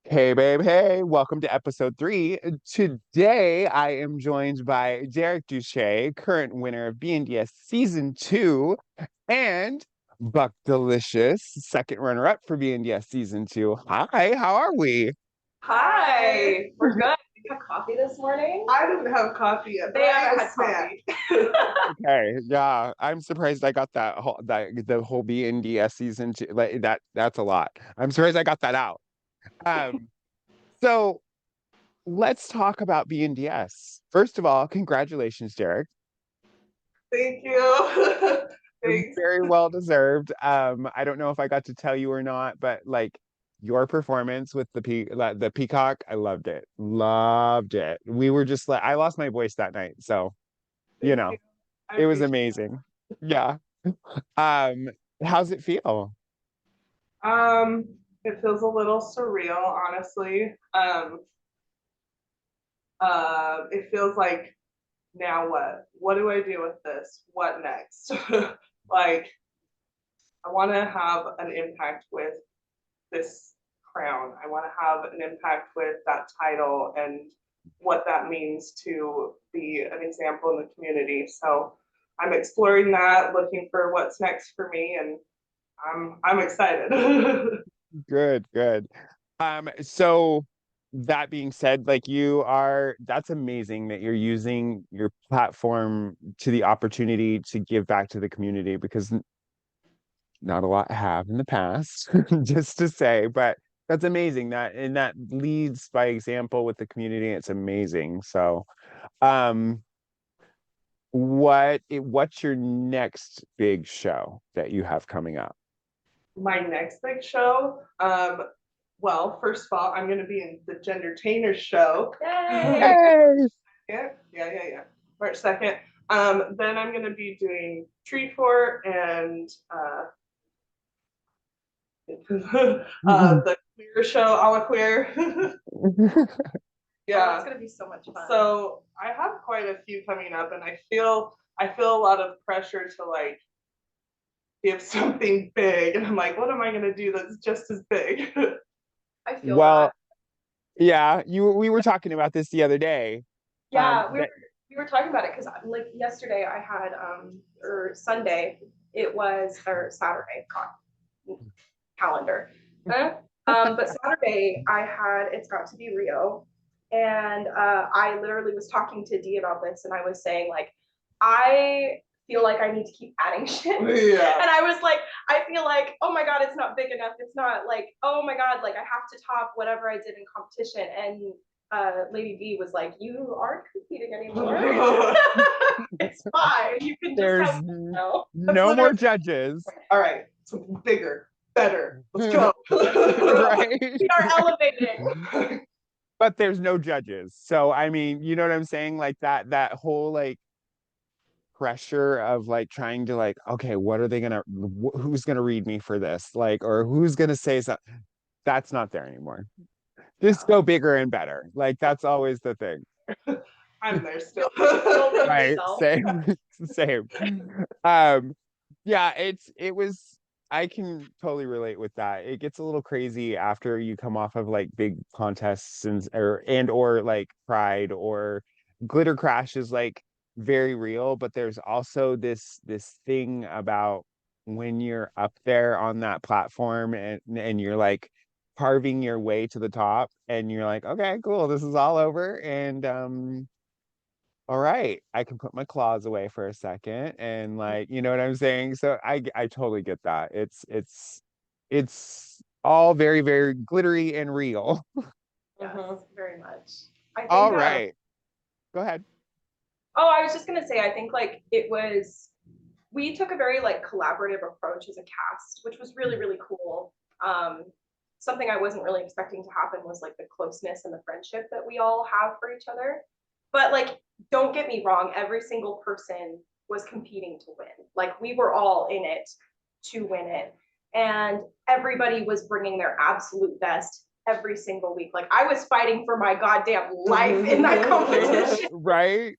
Hey, babe. Hey, welcome to episode 3. Today, I am joined by Derrick Douche, current winner of BNDS season 2, and Buck Delicious, second runner-up for BNDS season 2. Hi, how are we? Hi, we're good. We had coffee this morning. I didn't have coffee yet, but They I haven't ate a had snack. coffee. Okay, yeah, I'm surprised I got the whole BNDS season 2. Like that's a lot. I'm surprised I got that out. Um, so let's talk about BNDS. First of all, congratulations, Derek. Thank you. Thanks. Very well deserved. I don't know if I got to tell you or not, but like your performance with the peacock, I loved it. Loved it. We were just like I lost my voice that night, so you Thank know, you. I it was appreciate amazing. Yeah. Um, how's it feel? it. It feels a little surreal, honestly. It feels like now what? What do I do with this? What next? Like, I want to have an impact with this crown. I want to have an impact with that title and what that means to be an example in the community. So I'm exploring that, looking for what's next for me, and I'm excited. Good, good. So that being said, like that's amazing that you're using your platform to the opportunity to give back to the community because not a lot have in the past, just to say, but that's amazing that leads by example with the community. It's amazing. So, um, what's your next big show that you have coming up? My next big show. Well, first of all, I'm going to be in the Gendertainers show. Yay! Yay! Yeah. March 2nd. Then I'm going to be doing Tree Fort and the queer show, a la queer. Yeah, Yeah. it's gonna be so much fun. So I have quite a few coming up, and I feel a lot of pressure to like give something big, and I'm like, what am I gonna do that's just as big? I feel Well, that. yeah, we were talking about this the other day. Yeah, we were That we were talking about it because like yesterday I had or Sunday it was or Saturday calendar. But Saturday I had It's Got to Be Rio, and I literally was talking to Dee about this, and I was saying like I feel like I need to keep adding shit. Yeah. And I was like, I feel like, oh my God, it's not big enough. It's not like, oh my God, like I have to top whatever I did in competition. And Lady D was like, you aren't competing anymore. It's fine. You can just there's have no. That's no more literally judges. all right. Something bigger, better. Let's go. Right? We are elevating. But there's no judges. So I mean, you know what I'm saying? Like that whole like pressure of like trying to like, okay, what are they gonna who's gonna read me for this? Like, or who's gonna say something? That's not there anymore. Just Yeah. go bigger and better. Like that's always the thing. I'm there still. You'll read Right. yourself. Same. Same. Um, yeah, it was I can totally relate with that. It gets a little crazy after you come off of like big contests and or like Pride or Glitter Crash is like very real, but there's also this thing about when you're up there on that platform and you're like carving your way to the top and you're like, okay, cool, this is all over and all right, I can put my claws away for a second and like, you know what I'm saying? So I totally get that. It's all very, very glittery and real. Yes, very much. I All think right. Go ahead. oh, I was just gonna say, I think like it was we took a very like collaborative approach as a cast, which was really, really cool. Um, Something I wasn't really expecting to happen was like the closeness and the friendship that we all have for each other. But like, don't get me wrong, every single person was competing to win. Like we were all in it to win it. And everybody was bringing their absolute best every single week. Like I was fighting for my goddamn life in that competition. Right?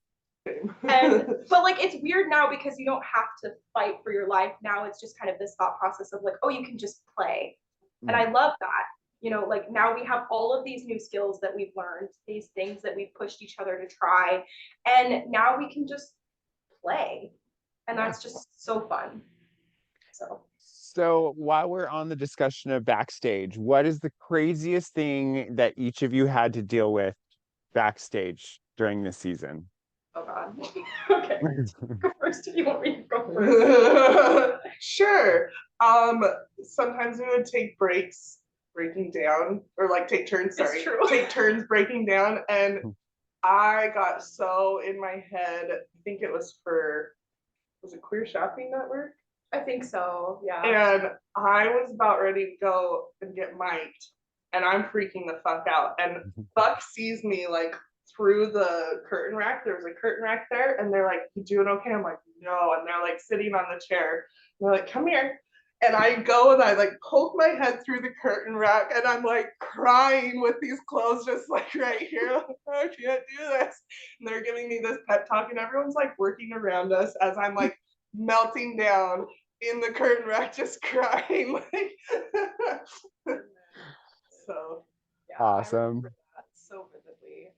And but like it's weird now because you don't have to fight for your life. Now it's just kind of this thought process of like, oh, you can just play. And I love that. you know, like now we have all of these new skills that we've learned, these things that we've pushed each other to try, and now we can just play, and that's just so fun. So while we're on the discussion of backstage, what is the craziest thing that each of you had to deal with backstage during this season? Oh God. Okay. Go first if you want me to go first. Sure. Sometimes we would take breaks breaking down, or like take turns, sorry. Take turns breaking down. And I got so in my head, I think it was it Queer Shopping Network? I think so, yeah. And I was about ready to go and get mic'd, and I'm freaking the fuck out. And Buck sees me like through the curtain rack. There was a curtain rack there, and they're like, "You doing okay?" I'm like, "No." And they're like sitting on the chair. And they're like, "Come here." And I go and I like poke my head through the curtain rack, and I'm like crying with these clothes just like right here. I can't do this. And they're giving me this pep talk, and everyone's like working around us as I'm like melting down in the curtain rack, just crying. Like so yeah, awesome. So vividly.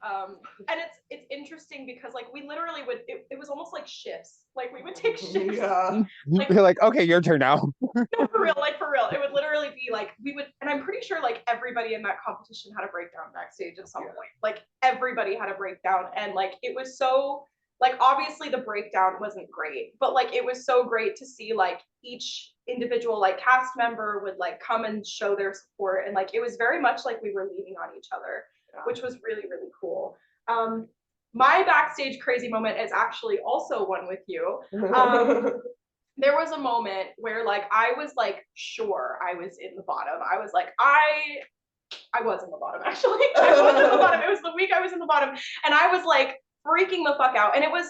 And it's interesting because like we literally would, it was almost like shifts. Like we would take shifts. Yeah. Like, you're like, okay, your turn now. No, for real, like for real. It would literally be like we would, and I'm pretty sure like everybody in that competition had a breakdown backstage at some point. Like everybody had a breakdown, and like it was so like obviously the breakdown wasn't great, but like it was so great to see like each individual like cast member would like come and show their support, and like it was very much like we were leaning on each other, which was really, really cool. My backstage crazy moment is actually also one with you. There was a moment where like I was like sure I was in the bottom. I was like I was in the bottom actually. I was in the bottom. It was the week I was in the bottom, and I was like freaking the fuck out. And it was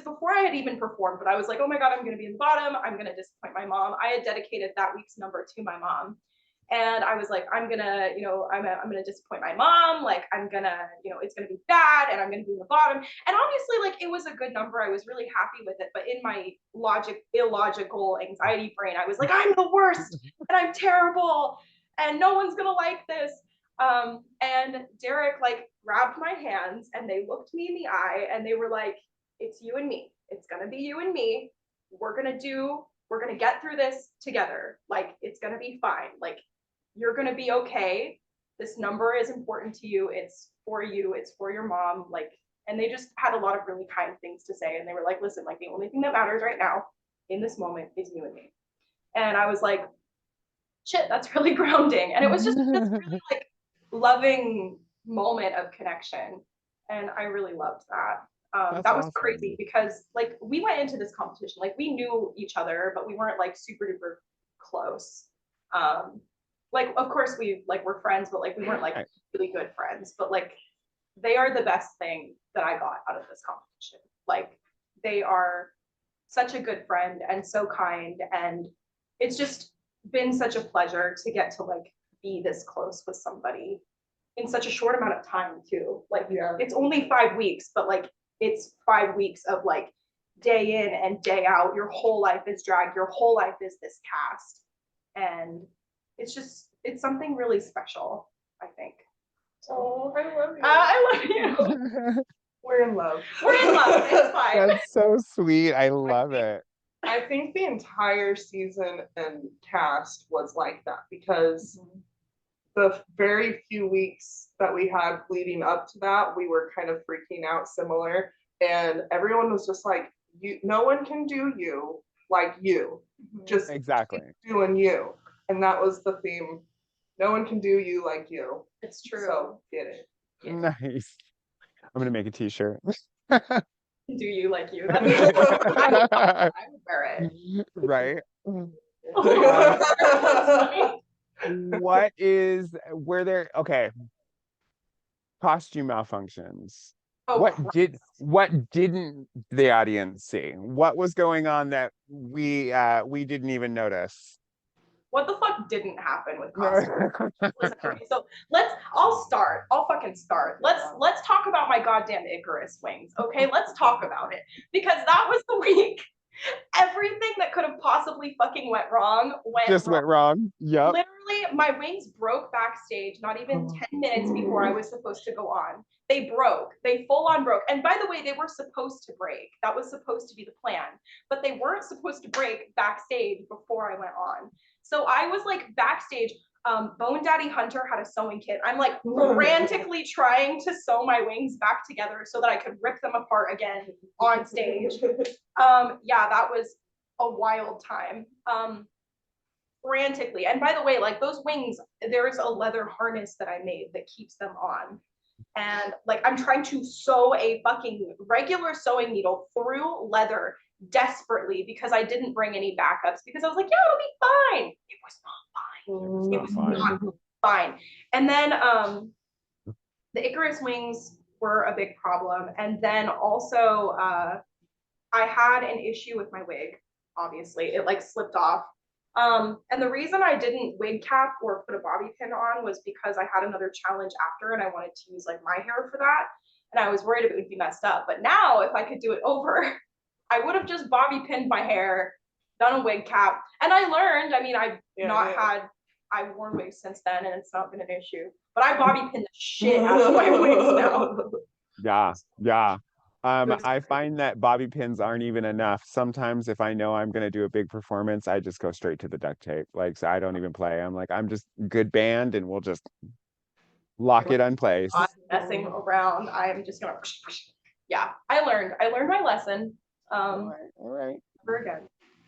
before I had even performed, but I was like, oh my God, I'm gonna be in the bottom. I'm gonna disappoint my mom. I had dedicated that week's number to my mom. And I was like, I'm gonna, you know, I'm gonna disappoint my mom. Like, I'm gonna, you know, it's gonna be bad, and I'm gonna be in the bottom. And obviously, like, it was a good number. I was really happy with it. But in my illogical anxiety brain, I was like, I'm the worst, and I'm terrible, and no one's gonna like this. And Derrick like grabbed my hands, and they looked me in the eye, and they were like, it's you and me. It's gonna be you and me. We're gonna get through this together. Like, it's gonna be fine. Like, you're going to be okay. This number is important to you. It's for you. It's for your mom. Like, and they just had a lot of really kind things to say. And they were like, listen, like the only thing that matters right now in this moment is you and me. And I was like, shit, that's really grounding. And it was just this really like loving moment of connection. And I really loved that. That was awesome. Crazy because like we went into this competition, like we knew each other, but we weren't like super duper close. Like of course we're friends, but like we weren't like really good friends. But like they are the best thing that I got out of this competition. Like they are such a good friend and so kind, and it's just been such a pleasure to get to like be this close with somebody in such a short amount of time too. Like it's only 5 weeks, but like it's 5 weeks of like day in and day out. Your whole life is drag. Your whole life is this cast, and it's something really special, I think. Oh, I love you. I love you. We're in love. We're in love. It's fine. That's so sweet. I love it. I think the entire season and cast was like that because the very few weeks that we had leading up to that, we were kind of freaking out similar. And everyone was just like, no one can do you like you. Just exactly keep doing you. And that was the theme. No one can do you like you. It's true. So get it. Nice. I'm gonna make a t-shirt. Do you like you? I would wear it. Right. Were there okay. Costume malfunctions. Oh, what didn't the audience see? What was going on that we didn't even notice? What the fuck didn't happen with costumes? Listen, okay, so I'll fucking start. Let's talk about my goddamn Icarus wings, okay? Let's talk about it. Because that was the week Everything that could have possibly fucking went wrong went Just wrong. went wrong. Yep. Literally, my wings broke backstage not even 10 minutes before I was supposed to go on. They broke. They full on broke. And by the way, they were supposed to break. That was supposed to be the plan. But they weren't supposed to break backstage before I went on. So I was like backstage. Bone Daddy Hunter had a sewing kit. I'm like frantically trying to sew my wings back together so that I could rip them apart again on stage. Yeah, that was a wild time. Frantically. And by the way, like those wings, there's a leather harness that I made that keeps them on. And like I'm trying to sew a fucking regular sewing needle through leather desperately because I didn't bring any backups because I was like, yeah, it'll be fine. It was not fine. It was not fine. And then the Icarus wings were a big problem. And then also I had an issue with my wig, obviously. It like slipped off. And the reason I didn't wig cap or put a bobby pin on was because I had another challenge after and I wanted to use like my hair for that. And I was worried if it would be messed up. But now if I could do it over, I would have just bobby pinned my hair, done a wig cap. And I learned, I mean, I've worn wigs since then and it's not been an issue. But I bobby pin the shit out of my wigs now. Yeah, yeah. I find that bobby pins aren't even enough. Sometimes if I know I'm gonna do a big performance, I just go straight to the duct tape. Like, so I don't even play. I'm like, I'm just good band and we'll just lock it in place. Not messing around. I'm just gonna yeah. I learned my lesson. All right. Never again.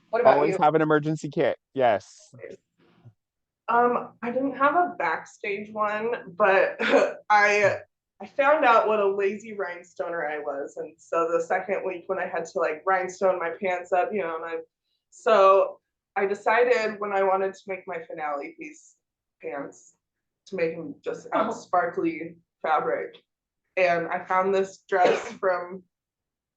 What about Always you? have an emergency kit. Yes. I didn't have a backstage one, but I found out what a lazy rhinestoner I was, and so the second week when I had to like rhinestone my pants up, you know, so I decided when I wanted to make my finale piece pants to make them just out of sparkly fabric, and I found this dress from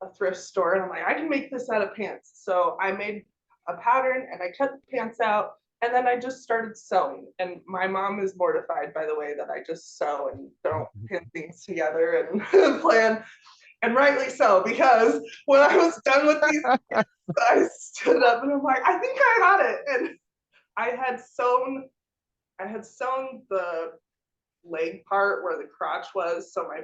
a thrift store, and I'm like, I can make this out of pants. So I made a pattern and I cut the pants out. And then I just started sewing. And my mom is mortified by the way that I just sew and don't pin things together and plan. And rightly so, because when I was done with these, I stood up and I'm like, I think I had it. And I had sewn the leg part where the crotch was. So my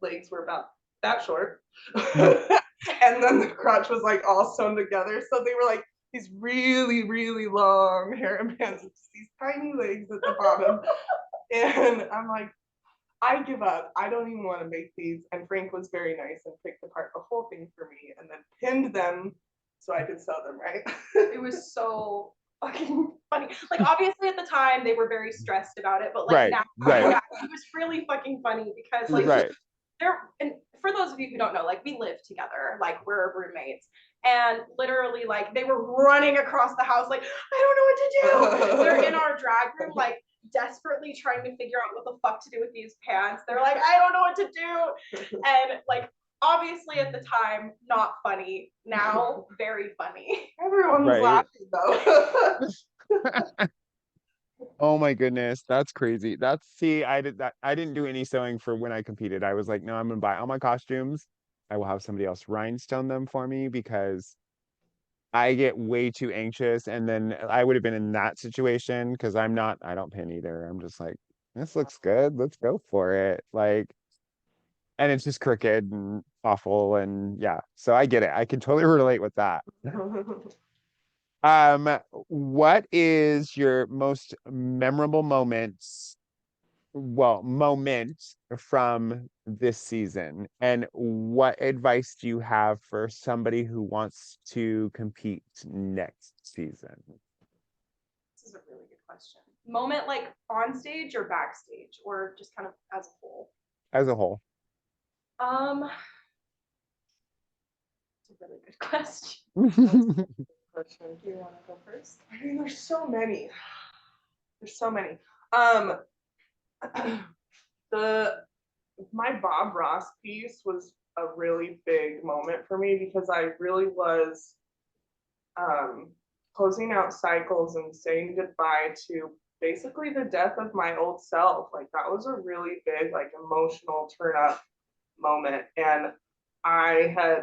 legs were about that short. And then the crotch was like all sewn together. So they were like, these really, really long hair and pants with these tiny legs at the bottom. And I'm like, I give up. I don't even want to make these. And Frank was very nice and picked apart the whole thing for me and then pinned them so I could sew them, right? It was so fucking funny. Like obviously at the time they were very stressed about it, but like now yeah, it was really fucking funny because like they're, and for those of you who don't know, like we live together, like we're roommates. And literally, like they were running across the house, like I don't know what to do. They're in our drag room, like desperately trying to figure out what the fuck to do with these pants. They're like, I don't know what to do. And like obviously at the time, not funny. Now, very funny. Everyone was laughing though. Oh my goodness, that's crazy. I didn't do any sewing for when I competed. I was like, no, I'm gonna buy all my costumes. I will have somebody else rhinestone them for me because I get way too anxious. And then I would have been in that situation because I don't pin either. I'm just like, this looks good. Let's go for it. Like, and it's just crooked and awful. And yeah, so I get it. I can totally relate with that. What is your most memorable moment from this season? And what advice do you have for somebody who wants to compete next season? This is a really good question. Moment like on stage or backstage or just kind of as a whole? As a whole. It's a really good question. Do you want to go first? I mean, there's so many. My Bob Ross piece was a really big moment for me because I really was closing out cycles and saying goodbye to basically the death of my old self. Like that was a really big, like emotional turn up moment. And I had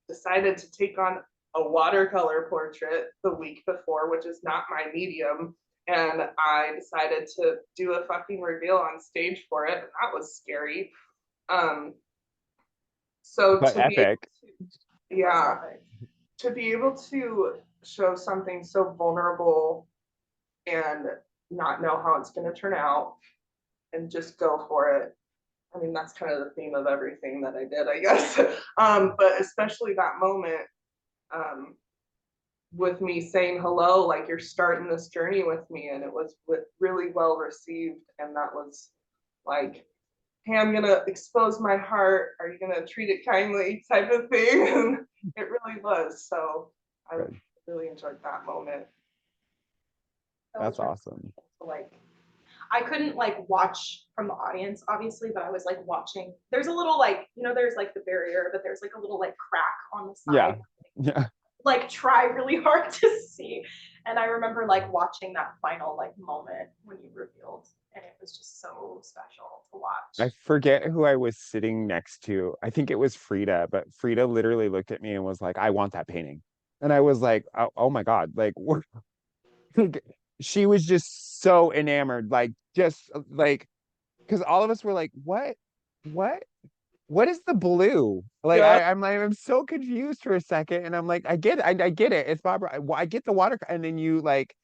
decided to take on a watercolor portrait the week before, which is not my medium. And I decided to do a fucking reveal on stage for it. And that was scary. So But to be able epic. to, yeah, to be able to show something so vulnerable and not know how it's going to turn out and just go for it. I mean, that's kind of the theme of everything that I did, I guess. But especially that moment, um, with me saying hello, like you're starting this journey with me, and it was really well received. And that was like, hey, I'm gonna expose my heart. Are you gonna treat it kindly, type of thing? And it really was. So I Good. really enjoyed that moment. That's awesome. Like, I couldn't like watch from the audience, obviously, but I was like watching. There's a little like, you know, there's like the barrier, but there's like a little like crack on the side. Yeah. Like try really hard to see. And I remember like watching that final like moment when you revealed, and it was just so special to watch. I forget who I was sitting next to. I think it was Frida, but Frida literally looked at me and was like, I want that painting. And I was like, oh my God, like, she was just so enamored, like, just like, because all of us were like, what, what is the blue? Like, Yeah. I'm so confused for a second. And I'm like, I get it. I get it. It's Barbara. I get the water. And then you like,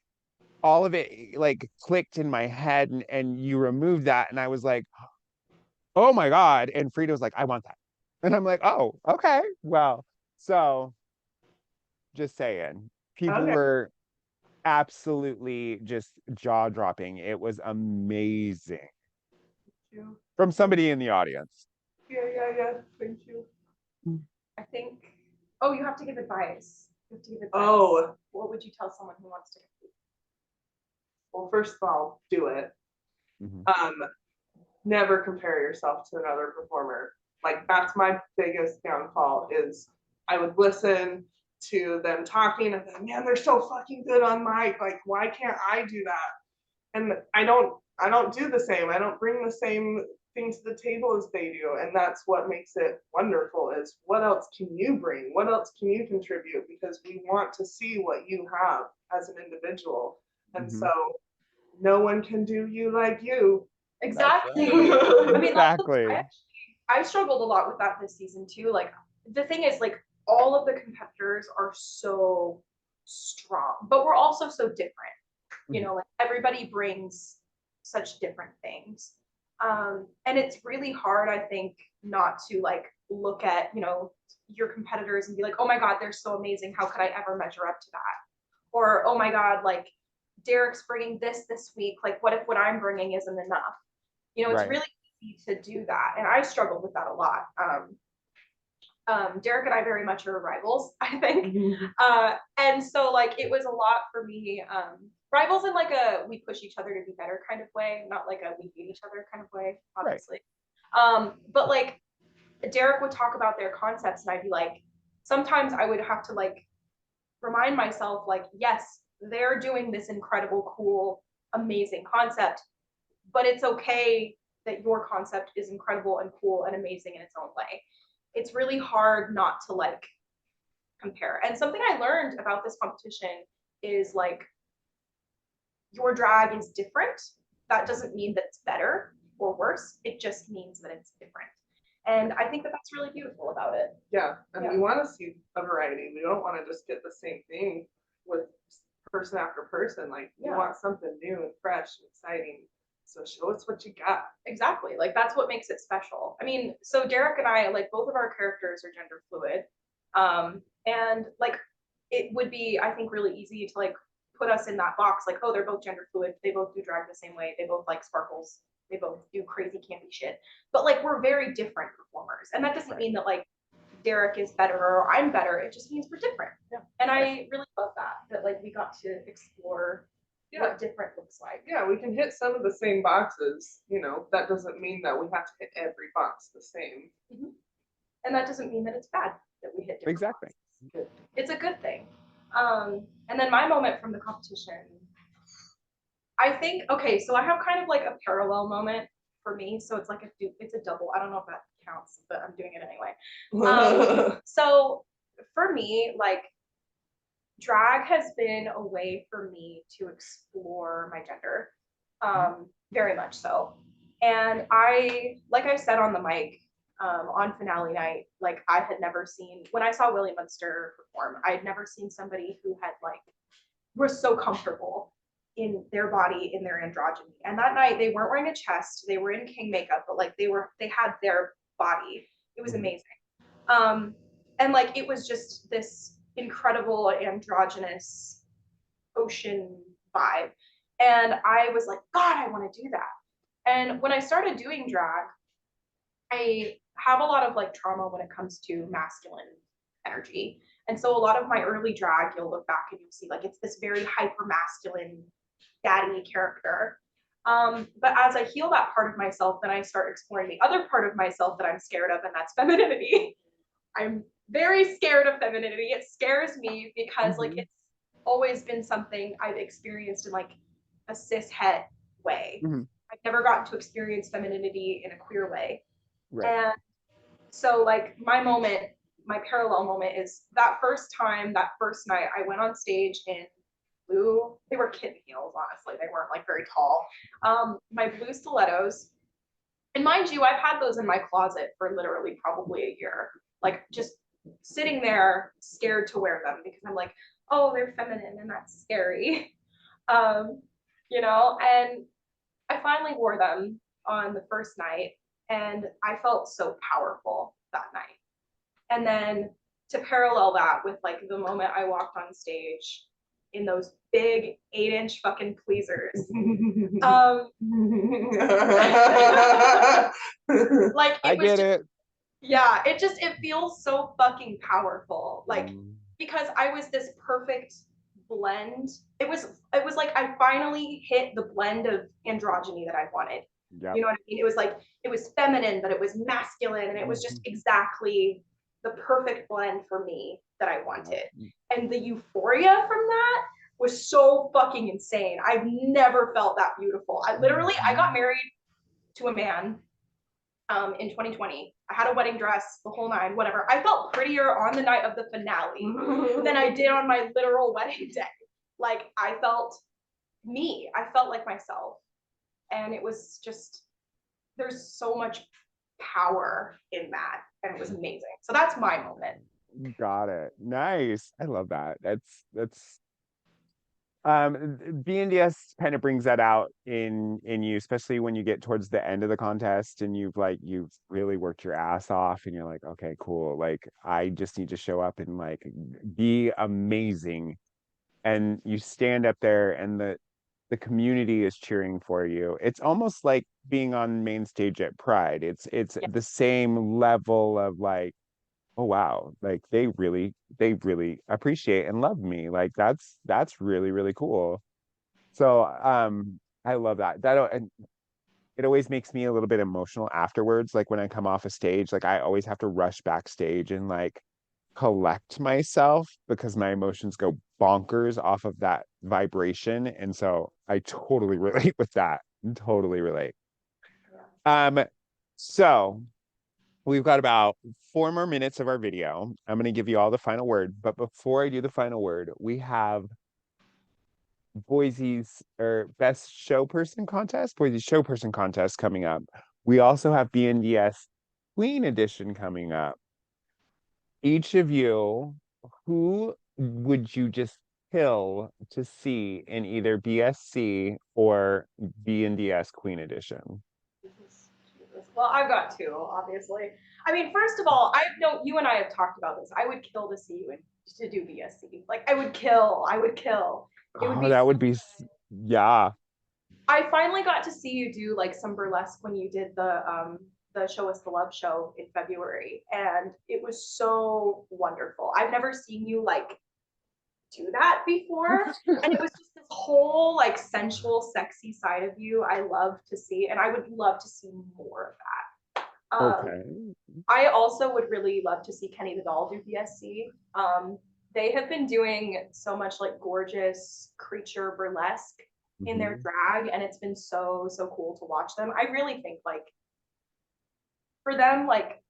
all of it like clicked in my head and you removed that. And I was like, oh my God. And Frida was like, I want that. And I'm like, oh, okay. Well, so just saying, people Okay. were absolutely just jaw dropping. It was amazing from somebody in the audience. Yeah. Thank you. I think, oh, you have to give advice. You have to give advice. Oh. What would you tell someone who wants to compete? Well, first of all, do it. Mhm. Never compare yourself to another performer. Like that's my biggest downfall is I would listen to them talking and then, man, they're so fucking good on mic. Like, why can't I do that? And I don't do the same. I don't bring the same thing to the table as they do. And that's what makes it wonderful is what else can you bring? What else can you contribute? Because we want to see what you have as an individual. And so no one can do you like you. Exactly. Right. I mean, Exactly. I struggled a lot with that this season too. Like the thing is, like all of the competitors are so strong, but we're also so different. You know, like everybody brings such different things. And it's really hard, I think, not to like look at, you know, your competitors and be like, oh my God, they're so amazing. How could I ever measure up to that? Or, oh my God, like Derrick's bringing this week. Like, what if what I'm bringing isn't enough? You know, it's Right. really easy to do that. And I struggled with that a lot. Derrick and I very much are rivals, I think. And so like it was a lot for me. Rivals in like a we push each other to be better kind of way, not like a we hate each other kind of way, obviously. Right. But like Derrick would talk about their concepts and I'd be like, sometimes I would have to like remind myself like, yes, they're doing this incredible, cool, amazing concept, but it's okay that your concept is incredible and cool and amazing in its own way. It's really hard not to like compare. And something I learned about this competition is like your drag is different. That doesn't mean that it's better or worse. It just means that it's different. And I think that that's really beautiful about it. Yeah, and we want to see a variety. We don't want to just get the same thing with person after person. Like we want something new and fresh and exciting. So show us what you got. Exactly. Like that's what makes it special. I mean, so Derrick and I, like both of our characters are gender fluid. And like it would be, I think, really easy to like put us in that box, like, oh, they're both gender fluid, they both do drag the same way, they both like sparkles, they both do crazy campy shit. But like we're very different performers. And that doesn't mean that like Derrick is better or I'm better. It just means we're different. Yeah. And I really love that like we got to explore what different looks like. Yeah, we can hit some of the same boxes. You know, that doesn't mean that we have to hit every box the same. And that doesn't mean that it's bad that we hit different Exactly. boxes. It's a good thing. And then my moment from the competition, I think, okay, so I have kind of like a parallel moment for me. So it's like it's a double. I don't know if that counts, but I'm doing it anyway. So for me, like drag has been a way for me to explore my gender, very much so. And like I said on the mic, on finale night, like I had never seen, when I saw Willie Munster perform, I had never seen somebody who had like, was so comfortable in their body, in their androgyny. And that night they weren't wearing a chest, they were in king makeup, but like they had their body. It was amazing. And like it was just this incredible androgynous ocean vibe. And I was like, God, I want to do that. And when I started doing drag, I have a lot of like trauma when it comes to masculine energy. And so a lot of my early drag, you'll look back and you'll see like it's this very hyper masculine daddy character. But as I heal that part of myself, then I start exploring the other part of myself that I'm scared of, and that's femininity. I'm very scared of femininity. It scares me because like it's always been something I've experienced in like a cis het way. I've never gotten to experience femininity in a queer way. Right. And so like my moment, my parallel moment is that first time, that first night, I went on stage in blue, they were kitten heels, honestly. They weren't like very tall. My blue stilettos. And mind you, I've had those in my closet for literally probably a year. Like just sitting there scared to wear them because I'm like, oh, they're feminine and that's scary. You know, and I finally wore them on the first night and I felt so powerful that night. And then to parallel that with like the moment I walked on stage in those big 8-inch fucking pleasers. Like I get it. Yeah, it feels so fucking powerful. Like because I was this perfect blend. It was like I finally hit the blend of androgyny that I wanted. Yep. You know what I mean? It was like it was feminine, but it was masculine, and it was just exactly the perfect blend for me that I wanted. And the euphoria from that was so fucking insane. I've never felt that beautiful. I got married to a man in 2020. I had a wedding dress, the whole nine, whatever. I felt prettier on the night of the finale than I did on my literal wedding day. Like I felt me. I felt like myself. And it was just, there's so much power in that. And it was amazing. So that's my moment. Got it. Nice. I love that. That's BNDS kind of brings that out in you, especially when you get towards the end of the contest and you've really worked your ass off and you're like, okay, cool. Like I just need to show up and like be amazing. And you stand up there and the community is cheering for you. It's almost like being on main stage at Pride. It's the same level of like, oh wow, like they really appreciate and love me. Like that's really really cool. So I love that. And it always makes me a little bit emotional afterwards. Like when I come off a stage, like I always have to rush backstage and like collect myself because my emotions go bonkers off of that vibration. And so I totally relate with that. Totally relate. So we've got about 4 more minutes of our video. I'm going to give you all the final word. But before I do the final word, we have Boise's best show person contest, Boise show person contest coming up. We also have BNDS Queen Edition coming up. Each of you, who would you just kill to see in either BSC or BNDS Queen Edition? Well, I've got two, obviously. I mean, first of all, I know you and I have talked about this. I would kill to see you to do BSC. Like, I would kill. It would be that would be, yeah. I finally got to see you do like some burlesque when you did the Show Us the Love show in February, and it was so wonderful. I've never seen you like do that before, and it was just this whole like sensual, sexy side of you I love to see, and I would love to see more of that. Okay. I also would really love to see Kenny the Doll do BSC. They have been doing so much like gorgeous creature burlesque in their drag, and it's been so cool to watch them. I really think like for them, like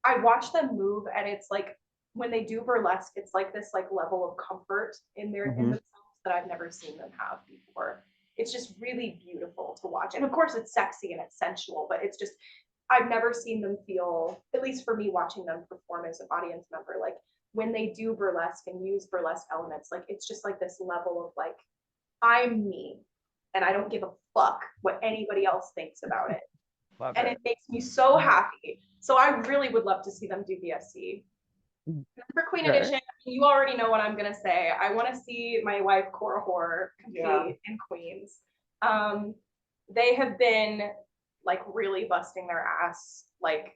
I watch them move and it's like when they do burlesque, it's like this like level of comfort in their in Mhm. themselves that I've never seen them have before. It's just really beautiful to watch. And of course it's sexy and it's sensual, but it's just I've never seen them feel, at least for me watching them perform as an audience member, like when they do burlesque and use burlesque elements, like it's just like this level of like, I'm me and I don't give a fuck what anybody else thinks about it. Love And it. it makes me so happy. So I really would love to see them do BSC. For Queen Okay. Edition, you already know what I'm gonna say. I want to see my wife Cora Horror compete in Queens. They have been like really busting their ass, like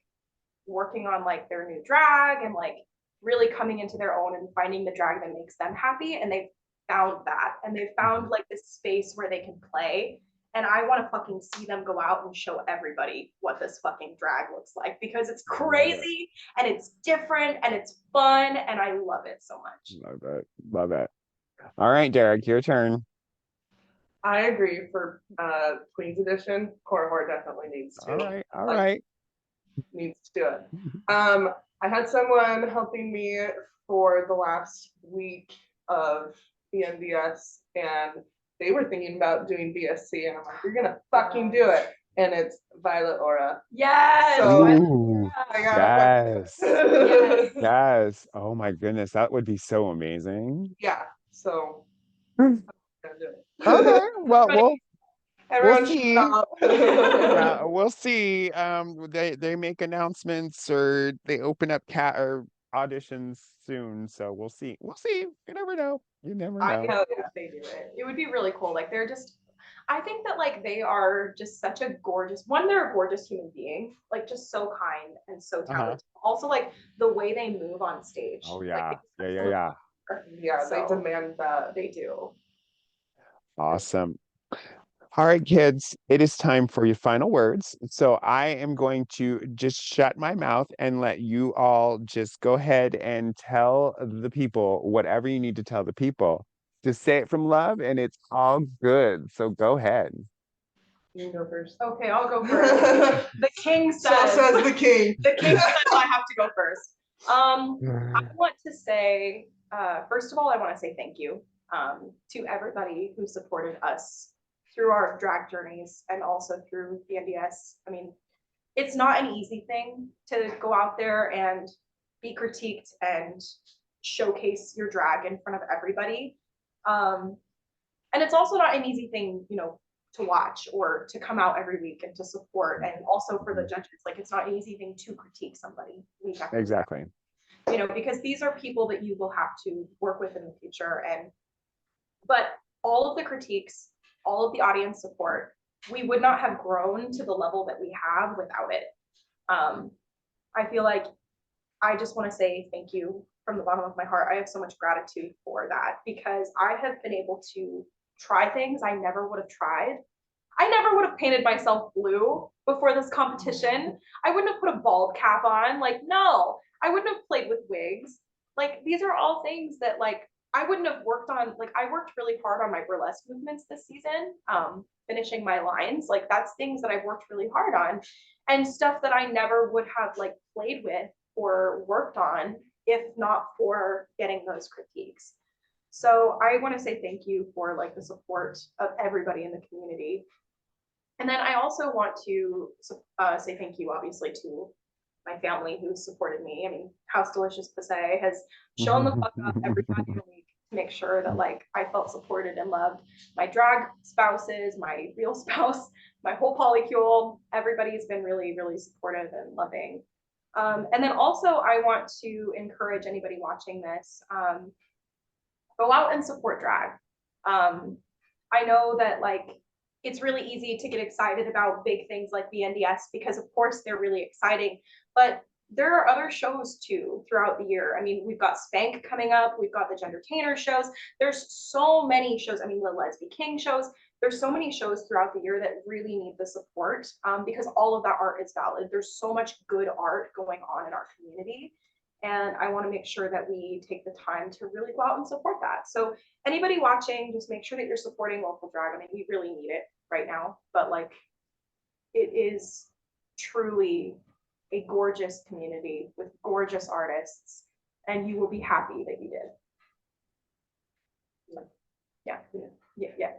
working on like their new drag and like really coming into their own and finding the drag that makes them happy. And they've found that, and they've found like this space where they can play. And I want to fucking see them go out and show everybody what this fucking drag looks like, because it's crazy and it's different and it's fun and I love it so much. Love it. Love it. All right, Derrick, your turn. I agree for Queen's Edition. Cora Horror definitely needs to. All right. All like, right. needs to do it. I had someone helping me for the last week of the NDS, and they were thinking about doing BSC, and I'm like, you're gonna fucking do it. And it's Violet Aura. Yes. So Ooh, I gotta yes. Yes. Yes. Oh my goodness, that would be so amazing. yeah. So I'm gonna do it. Okay. Well, we'll Everyone shut see. up. Yeah, we'll see. They make announcements or they open up cat or auditions soon, so we'll see. We'll see. You never know. You never I know. hope they do it. It would be really cool. Like they're just, I think that like they are just such a gorgeous one. They're a gorgeous human being, like just so kind and so Uh-huh. talented. Also, like the way they move on stage. Oh Like yeah. they Yeah, yeah, just yeah. Yeah, they so demand that. they do. Awesome. All right, kids, it is time for your final words. So I am going to just shut my mouth and let you all just go ahead and tell the people whatever you need to tell the people. Just say it from love and it's all good. So go ahead. You can go first. Okay, I'll go first. The king So says. says the king. The king says I have to go first. I want to say, first of all, I want to say thank you to everybody who supported us through our drag journeys and also through the NDS. I mean, it's not an easy thing to go out there and be critiqued and showcase your drag in front of everybody. And it's also not an easy thing, you know, to watch or to come out every week and to support. And also for the judges, like it's not an easy thing to critique somebody week after week. Exactly. You know, because these are people that you will have to work with in the future. But all of the critiques, all of the audience support, we would not have grown to the level that we have without it. I feel like I just want to say thank you from the bottom of my heart. I have so much gratitude for that, because I have been able to try things I never would have tried. I never would have painted myself blue before this competition. I wouldn't have put a bald cap on. Like, no, I wouldn't have played with wigs. Like, these are all things that like I wouldn't have worked on. Like, I worked really hard on my burlesque movements this season, finishing my lines. Like, that's things that I've worked really hard on, and stuff that I never would have like played with or worked on if not for getting those critiques. So I want to say thank you for like the support of everybody in the community. And then I also want to say thank you, obviously, to my family who supported me. I mean, House Delicious Passe has shown the fuck up every goddamn week to make sure that like I felt supported and loved. My drag spouses, my real spouse, my whole polycule, everybody's been really, really supportive and loving. And then also I want to encourage anybody watching this, go out and support drag. I know that like it's really easy to get excited about big things like the NDS because of course they're really exciting, but there are other shows too throughout the year. I mean, we've got Spank coming up, we've got the Gendertainer shows. There's so many shows. I mean, the Lesbian King shows. There's so many shows throughout the year that really need the support, because all of that art is valid. There's so much good art going on in our community. And I want to make sure that we take the time to really go out and support that. So anybody watching, just make sure that you're supporting local drag. I mean, we really need it right now, but like it is truly a gorgeous community with gorgeous artists. and you will be happy that you did. Yeah,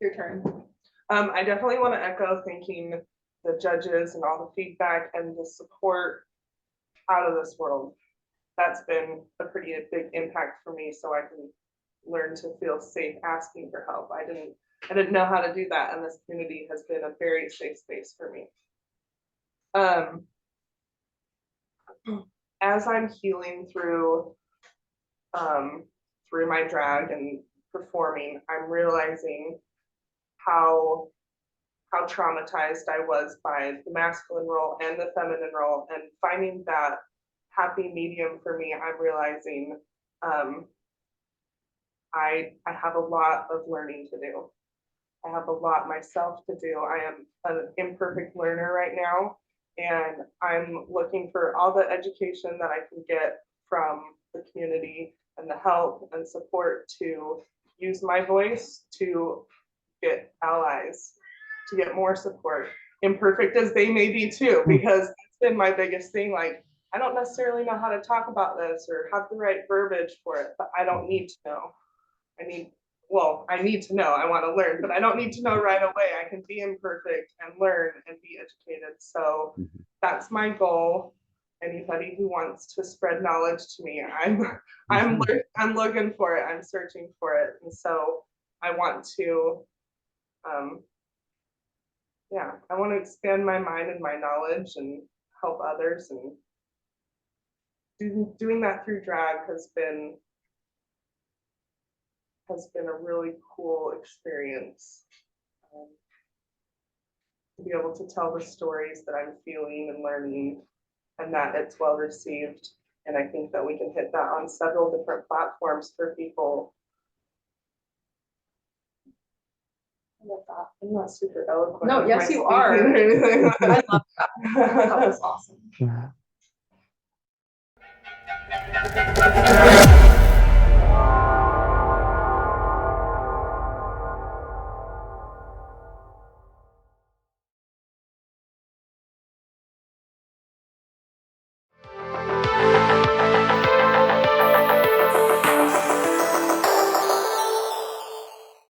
your turn. I definitely want to echo thanking the judges and all the feedback and the support out of this world. That's been a pretty big impact for me, so I can learn to feel safe asking for help. I didn't know how to do that, and this community has been a very safe space for me. As I'm healing through my drag and performing, I'm realizing how traumatized I was by the masculine role and the feminine role, and finding that happy medium for me. I'm realizing I have a lot of learning to do. I have a lot myself to do. I am an imperfect learner right now, and I'm looking for all the education that I can get from the community and the help and support to use my voice to get allies, to get more support, imperfect as they may be too, because that's been my biggest thing. Like, I don't necessarily know how to talk about this or have the right verbiage for it, but I don't need to know. I need to know. I want to learn, but I don't need to know right away. I can be imperfect and learn and be educated. So that's my goal. Anybody who wants to spread knowledge to me, I'm looking for it. I'm searching for it, and so I want to, I want to expand my mind and my knowledge and help others, and doing that through drag has been a really cool experience. To be able to tell the stories that I'm feeling and learning, and that it's well received. And I think that we can hit that on several different platforms for people. I'm not super eloquent. No, yes, you are. I love that. That was awesome.